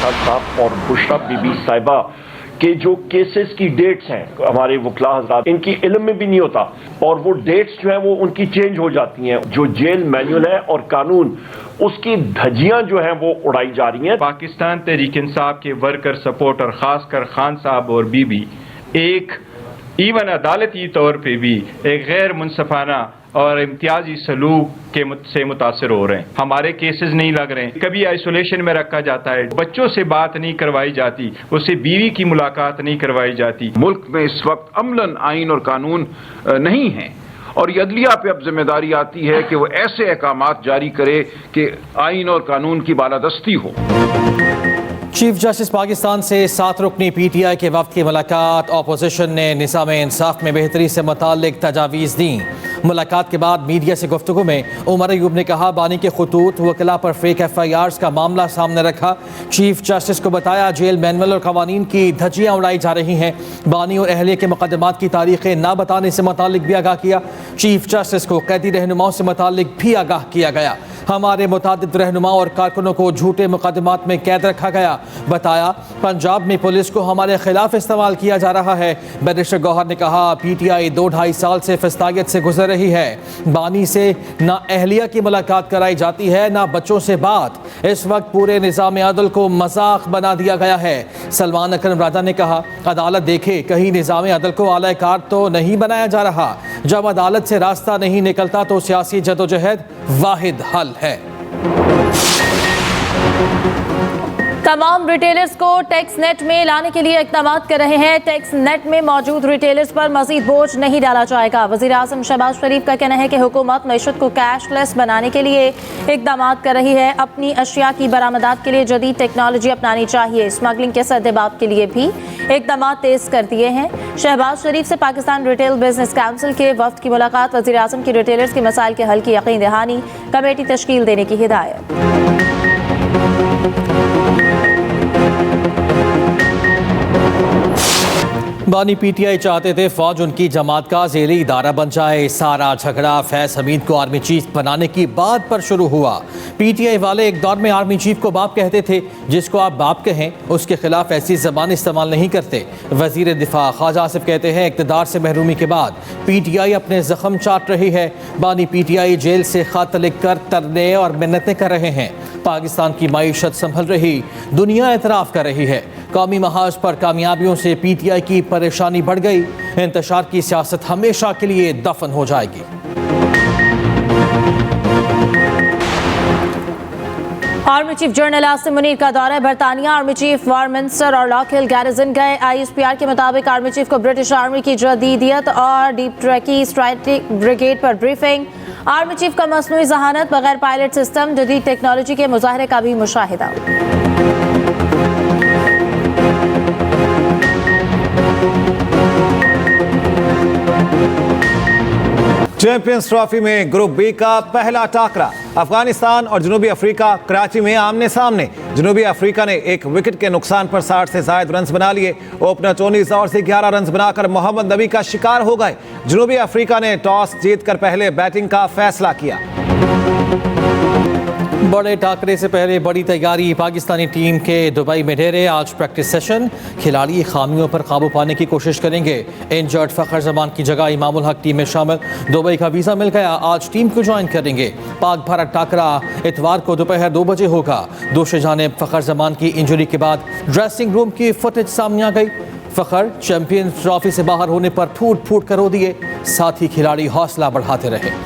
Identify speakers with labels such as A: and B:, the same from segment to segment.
A: खान साहब और बुशरा बीबी साहिबा के जो केसेस की डेट्स हैं, हमारे वकला हजरात इनकी इल्म में भी नहीं होता और वो डेट्स जो है वो उनकी चेंज हो जाती हैं। जो जेल मैनुअल है और कानून, उसकी धज्जियां जो हैं वो उड़ाई जा रही हैं।
B: पाकिस्तान तहरीक इंसाफ के वर्कर सपोर्टर खासकर खान साहब और बीबी एक इवन अदालती तौर पे भी एक गैर मुनसफाना और इम्तियाजी सलूक से मुतासर हो रहे हैं। हमारे केसेस नहीं लग रहे हैं, कभी आइसोलेशन में रखा जाता है, बच्चों से बात नहीं करवाई जाती, उससे बीवी की मुलाकात नहीं करवाई जाती।
C: मुल्क में इस वक्त अमलन आइन और कानून नहीं है और ये अदलिया पे अब जिम्मेदारी आती है कि वो ऐसे अहकामात जारी करे कि आइन और कानून की बालादस्ती हो।
D: चीफ जस्टिस पाकिस्तान से 7 रुकनी PTI के वक्त की मुलाकात। अपोजिशन ने निज़ाम इंसाफ में बेहतरी से मुताल्लिक तजावीज़ दी। मुलाकात के बाद मीडिया से गुफ्तगू में उमर अयूब ने कहा, बानी के खतूत वकला पर फेक FIRs का मामला सामने रखा। चीफ जस्टिस को बताया जेल मैनुअल और कवानीन की धज्जियाँ उड़ाई जा रही हैं। बानी और अहलिया के मुकदमात की तारीखें ना बताने से मुताल्लिक भी आगाह किया। चीफ जस्टिस को कैदी रहनुमाओं से मुताल्लिक भी आगाह किया गया। हमारे मुतादिद रहनुमा और कारकुनों को झूठे मुकदमात में कैद रखा गया। बताया पंजाब में पुलिस को हमारे खिलाफ इस्तेमाल किया जा रहा है। बैरिस्टर गौहर ने कहा, PTI 2-2.5 साल से फस्तायत से गुजर रही है। बानी से ना अहलिया की मुलाकात कराई जाती है ना बच्चों से बात। इस वक्त पूरे निज़ाम अदल को मजाक बना दिया गया है। सलमान अकरम राजा ने कहा, अदालत देखे कहीं निज़ाम अदल को आला कार तो नहीं बनाया जा रहा। जब अदालत से रास्ता नहीं निकलता तो सियासी जदोजहद वाहिद हल है।
E: तमाम रिटेलर्स को टैक्स नेट में लाने के लिए इक़दाम कर रहे हैं। टैक्स नेट में मौजूद रिटेलर्स पर मजीद बोझ नहीं डाला जाएगा। वज़ीर आज़म शहबाज शरीफ का कहना है कि हुकूमत मईशत को कैशलेस बनाने के लिए इक़दाम कर रही है। अपनी अशिया की बरामदात के लिए जदीद टेक्नोलॉजी अपनानी चाहिए। स्मगलिंग के सद्देबाब के लिए भी इक़दाम तेज कर दिए हैं। शहबाज शरीफ से पाकिस्तान रिटेल बिजनेस काउंसिल के वफ्द की मुलाकात। वज़ीर आज़म की रिटेलर्स के मसाइल के हल की यकीन दहानी, कमेटी तश्कील देने की हिदायत।
D: बानी PTI चाहते थे फौज उनकी जमात का ज़ेली इदारा बन जाए। सारा झगड़ा फैज़ हमीद को आर्मी चीफ बनाने की बात पर शुरू हुआ। PTI वाले एक दौर में आर्मी चीफ को बाप कहते थे। जिसको आप बाप कहें उसके खिलाफ ऐसी ज़बान इस्तेमाल नहीं करते। वज़ीर दिफा ख्वाजा आसिफ कहते हैं, इक़्तिदार से महरूमी के बाद PTI अपने ज़ख्म चाट रही है। बानी PTI जेल से खत लिख कर तरने और मिन्नतें कर रहे हैं। पाकिस्तान की मईशत संभल रही, दुनिया एतराफ़ कर रही है। कौमी महाज पर कामयाबियों से PTI की परेशानी बढ़ गई। इंतशार की सियासत हमेशा के लिए दफन हो जाएगी।
E: Army chief general Asim Munir का दौरा बरतानिया। आर्मी चीफ वारमिंस्टर और लॉक हिल गैरिजन गए। ISPR के मुताबिक आर्मी चीफ को ब्रिटिश आर्मी की जदीदियत और डीप ट्रैकी स्ट्राइक ब्रिगेड पर ब्रीफिंग। आर्मी चीफ का मसनूई जहानत, बगैर पायलट सिस्टम, जदीद टेक्नोलॉजी के मुजाहरे का भी मुशाहिदा।
F: चैंपियंस ट्रॉफी में ग्रुप बी का पहला टाकरा। अफगानिस्तान और जनूबी अफ्रीका कराची में आमने सामने। जनूबी अफ्रीका ने एक विकेट के नुकसान पर 60 से ज्यादा रन बना लिए। ओपनर टोनी जॉर से 11 रन बनाकर मोहम्मद नबी का शिकार हो गए। जनूबी अफ्रीका ने टॉस जीतकर पहले बैटिंग का फैसला किया।
D: बड़े टाकरे से पहले बड़ी तैयारी। पाकिस्तानी टीम के दुबई में डेरे। आज प्रैक्टिस सेशन। खिलाड़ी खामियों पर काबू पाने की कोशिश करेंगे। इंजर्ड फ़खर जमान की जगह इमामुल हक टीम में शामिल। दुबई का वीज़ा मिल गया, आज टीम को ज्वाइन करेंगे। पाक भारत टाकरा इतवार को दोपहर 2 बजे होगा। दूसरी जानिब फ़खर जमान की इंजरी के बाद ड्रेसिंग रूम की फुटेज सामने आ गई। फ़खर चैंपियन ट्रॉफी से बाहर होने पर फूट फूट कर रो दिए। साथ ही खिलाड़ी हौसला बढ़ाते रहे।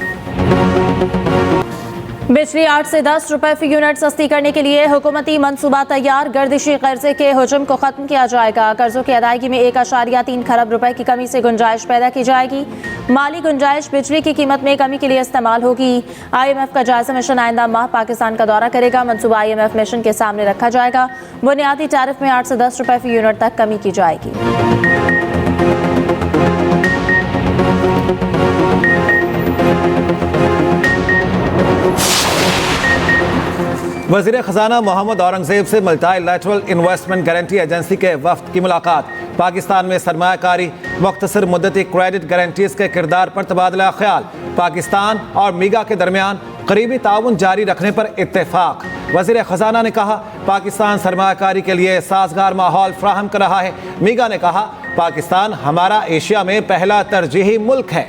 E: बिजली 8 से 10 रुपए फी यूनिट सस्ती करने के लिए हुकूमती मनसूबा तैयार। गर्दिशी कर्जे के हुजूम को खत्म किया जाएगा। कर्जों की अदायगी में 1.3 खरब रुपए की कमी से गुंजाइश पैदा की जाएगी। माली गुंजाइश बिजली की कीमत में कमी के लिए इस्तेमाल होगी। IMF का जायजा मिशन आइंदा माह पाकिस्तान का दौरा करेगा। मनसूबा IMF मिशन के सामने रखा जाएगा। बुनियादी टैरिफ में 8 से 10 रुपए फी यूनिट तक कमी की जाएगी।
F: वज़ीर ख़जाना मोहम्मद औरंगज़ेब से मल्टीलैटरल इन्वेस्टमेंट गारंटी एजेंसी के वफ्द की मुलाकात। पाकिस्तान में सरमायाकारी, मुख्तसर मुद्दती क्रेडिट गारंटीज़ के किरदार पर तबादला ख्याल। पाकिस्तान और मीगा के दरमियान करीबी ताउन जारी रखने पर इत्तेफाक। वज़ीर ख़जाना ने कहा पाकिस्तान सरमायाकारी के लिए साजगार माहौल फ्राहम कर रहा है। मीगा ने कहा पाकिस्तान हमारा एशिया में पहला तरजीही मुल्क है।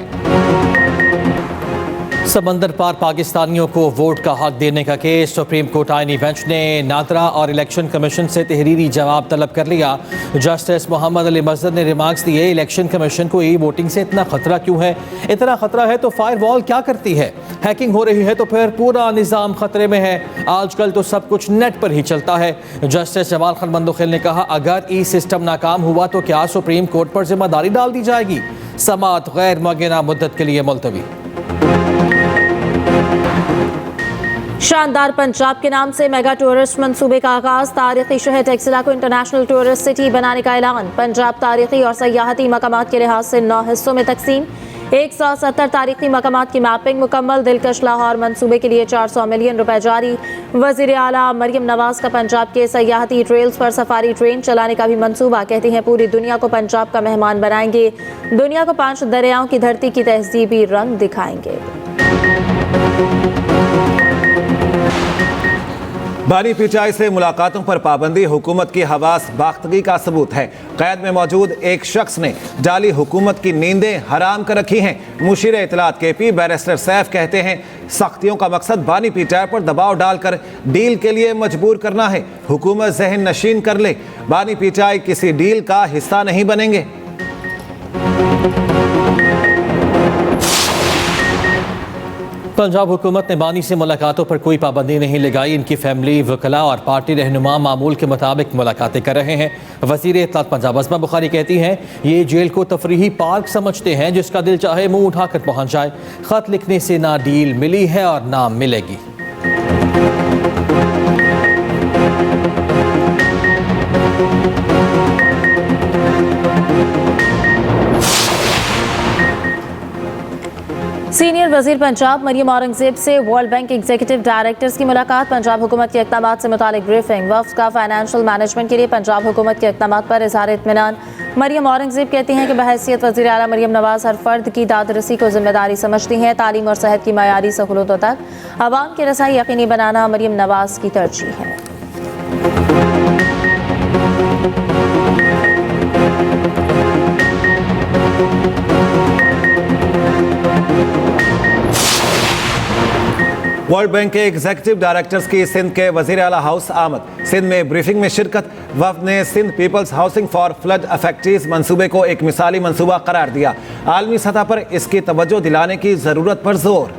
D: समंदर पार पाकिस्तानियों को वोट का हक देने का केस सुप्रीम कोर्ट आईनी बेंच ने नादरा और इलेक्शन कमीशन से तहरीरी जवाब तलब कर लिया। जस्टिस मोहम्मद अली मजहर ने रिमार्क्स दिए, इलेक्शन कमीशन को ई वोटिंग से इतना खतरा क्यों है? इतना खतरा है तो फायर वॉल क्या करती है? हैकिंग हो रही है तो फिर पूरा निज़ाम खतरे में है। आजकल तो सब कुछ नेट पर ही चलता है। जस्टिस जमाल खान मंदोखिल ने कहा अगर ई सिस्टम नाकाम हुआ तो क्या सुप्रीम कोर्ट पर जिम्मेदारी डाल दी जाएगी? समाअत गैर मुअय्यना मुद्दत के लिए मुलतवी।
E: शानदार पंजाब के नाम से मेगा टूरिस्ट मंसूबे का आगाज। तारीखी शहर टेक्सिला को इंटरनेशनल टूरिस्ट सिटी बनाने का ऐलान। पंजाब तारीखी और सयाहती मकामात के लिहाज से 9 हिस्सों में तकसीम। 170 तारीखी मकामात की मैपिंग मुकम्मल। दिलकश लाहौर मंसूबे के लिए 400 मिलियन रुपए जारी। वजीर आला मरियम नवाज का पंजाब के सयाहती ट्रेल्स पर सफारी ट्रेन चलाने का भी मंसूबा। कहती हैं पूरी दुनिया को पंजाब का मेहमान बनाएंगे। दुनिया को 5 दरियाओं की धरती की तहजीबी रंग दिखाएंगे।
F: बानी पीटीआई से मुलाकातों पर पाबंदी हुकूमत की हवास बाख्तगी का सबूत है। कैद में मौजूद एक शख्स ने जाली हुकूमत की नींदें हराम कर रखी हैं। मुशीर इत्तलात केपी बैरिस्टर सैफ कहते हैं सख्तियों का मकसद बानी पीटीआई पर दबाव डालकर डील के लिए मजबूर करना है। हुकूमत जहन नशीन कर ले, बानी पीटीआई किसी डील का हिस्सा नहीं बनेंगे।
D: पंजाब हुकूमत ने बानी से मुलाकातों पर कोई पाबंदी नहीं लगाई। इनकी फैमिली, वकला और पार्टी रहनुमा मामूल के मुताबिक मुलाकातें कर रहे हैं। वज़ीर इत्तलात पंजाब अस्मा बुखारी कहती हैं ये जेल को तफरीही पार्क समझते हैं, जिसका दिल चाहे मुंह उठाकर पहुंच जाए। खत लिखने से ना डील मिली है और ना मिलेगी।
E: सीनियर वजीर पंजाब मरियम औरंगजेब से वर्ल्ड बैंक एग्जीक्यूटिव डायरेक्टर्स की मुलाकात। पंजाब हुकूमत के इक़दामात से मुतालिक ब्रीफिंग। वफ्द का फाइनेंशियल मैनेजमेंट के लिए पंजाब हुकूमत के इक़दामात पर इज़हार इत्मीनान। मरियम औरंगजेब कहती हैं कि बहैसियत वज़ीर आला मरियम नवाज हर फर्द की दादरसी को जिम्मेदारी समझती हैं। तालीम और सेहत की मयारी सहूलतों तक आवाम की रसाई यकीनी बनाना मरियम नवाज की तरजीह है।
F: वर्ल्ड बैंक के एग्जीक्यूटिव डायरेक्टर्स की सिंध के वजीर आला हाउस आमद। सिंध में ब्रीफिंग में शिरकत। वफ्द ने Sindh peoples housing for flood affectees मंसूबे को एक मिसाली मंसूबा करार दिया। आलमी सतह पर इसकी तवज्जो दिलाने की जरूरत पर जोर।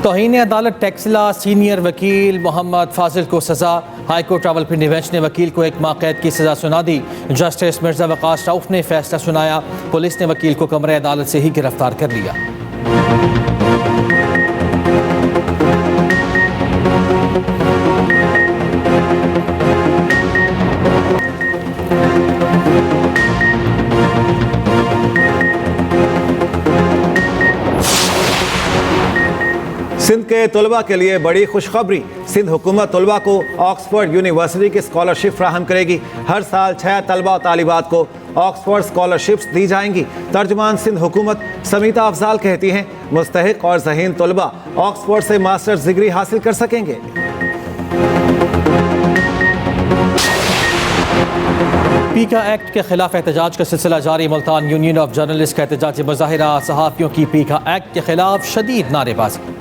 D: तौहीन अदालत टेक्सिला सीनियर वकील मोहम्मद फाजिल को सजा। हाईकोर्ट रावलपिंडी बेंच ने वकील को 1 माह कैद की सजा सुना दी। जस्टिस मिर्जा वकास रऊफ ने फैसला सुनाया। पुलिस ने वकील को कमरे अदालत से ही गिरफ्तार कर लिया।
F: सिंध के तलबा के लिए बड़ी खुशखबरी। सिंध हुकूमत तलबा को ऑक्सफोर्ड यूनिवर्सिटी की स्कॉलरशिप फ्राहम करेगी। हर साल 6 तलबा और तालिबात को ऑक्सफोर्ड स्कॉलरशिप्स दी जाएंगी। तर्जुमान सिंध हुकूमत समीता अफजाल कहती हैं मुस्तहिक और ज़हीन तलबा ऑक्सफोर्ड से मास्टर्स डिग्री हासिल कर सकेंगे।
D: पीका एक्ट के खिलाफ एहतजाज का सिलसिला जारी। मुल्तान यूनियन ऑफ जर्नलिस्ट का एहतजाजी मुजाहिरा। सहाफ़ियों की पीका एक्ट के खिलाफ शदीद नारेबाजी।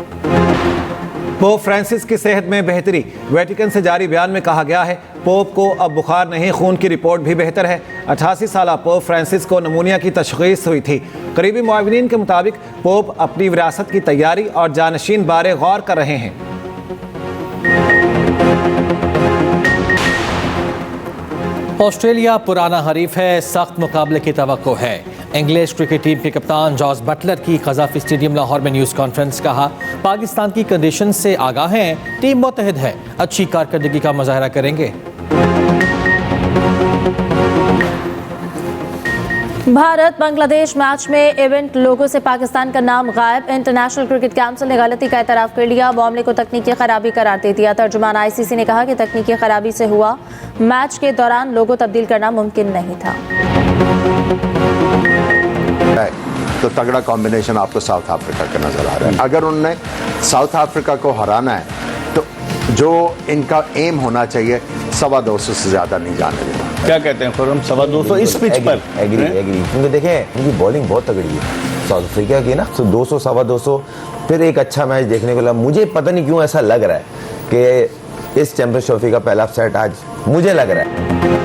F: पोप फ्रांसिस की सेहत में बेहतरी। वेटिकन से जारी बयान में कहा गया है पोप को अब बुखार नहीं, खून की रिपोर्ट भी बेहतर है। 88 साला पोप फ्रांसिस को नमूनिया की तशख़ीस हुई थी। करीबी मुआविनीन के मुताबिक पोप अपनी विरासत की तैयारी और जानशीन बारे गौर कर रहे हैं।
D: ऑस्ट्रेलिया पुराना हरीफ है, सख्त मुकाबले की तवक्को है। इंग्लिश क्रिकेट टीम के कप्तान जॉस बटलर की क़ज़ाफ़ी स्टेडियम लाहौर में न्यूज़ कॉन्फ्रेंस। कहा पाकिस्तान की कंडीशन से आगाह हैं, टीम मुत्तहिद है, अच्छी कारकर्दगी का मुजाहरा करेंगे।
E: भारत बांग्लादेश मैच में इवेंट लोगों से पाकिस्तान का नाम गायब। इंटरनेशनल क्रिकेट काउंसिल ने गलती का एतराफ कर लिया, मामले को तकनीकी खराबी करार दे दिया। तर्जुमान आईसीसी ने कहा कि तकनीकी खराबी से हुआ, मैच के दौरान लोगो तब्दील करना मुमकिन नहीं था।
G: तो तगड़ा कॉम्बिनेशन आपको साउथ अफ्रीका का नजर आ रहा है। अगर उनने साउथ अफ्रीका को हराना है तो जो इनका एम होना चाहिए 250 से ज्यादा नहीं जाने देना।
H: क्या कहते हैं खुर्रम, 250 इस पिच पर?
I: एग्री क्योंकि देखें उनकी बॉलिंग बहुत तगड़ी है साउथ अफ्रीका की ना, तो 200 250 फिर एक अच्छा मैच देखने को लगा। मुझे पता नहीं क्यों ऐसा लग रहा है कि इस चैंपियंस ट्रॉफी का पहला सेट आज मुझे लग रहा है।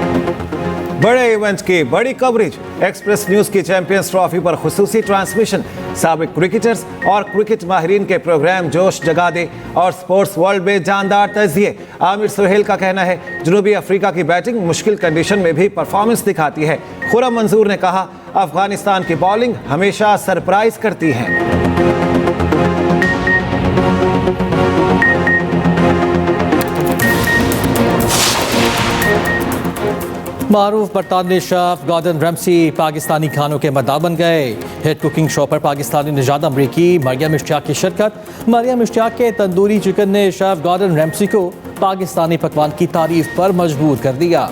F: बड़े इवेंट की बड़ी कवरेज, एक्सप्रेस न्यूज की चैंपियंस ट्रॉफी पर खुसूसी ट्रांसमिशन, साबिक क्रिकेटर्स और क्रिकेट माहिरीन के प्रोग्राम जोश जगा दे और स्पोर्ट्स वर्ल्ड में जानदार तजिए। आमिर सुहेल का कहना है जनूबी अफ्रीका की बैटिंग मुश्किल कंडीशन में भी परफॉर्मेंस दिखाती है। खुर्रम मंजूर ने कहा अफगानिस्तान की बॉलिंग हमेशा सरप्राइज करती है।
D: मारूफ बरतानवी शेफ गॉर्डन रैम्सी पाकिस्तानी खानों के मद्दा बन गए। हिट कुकिंग शो पर पाकिस्तानी निजात अमरीकी मरियम इश्तियाक की शिरकत। मरियम इश्तियाक के तंदूरी चिकन ने शेफ गॉर्डन रैम्सी को पाकिस्तानी पकवान की तारीफ पर मजबूर कर दिया।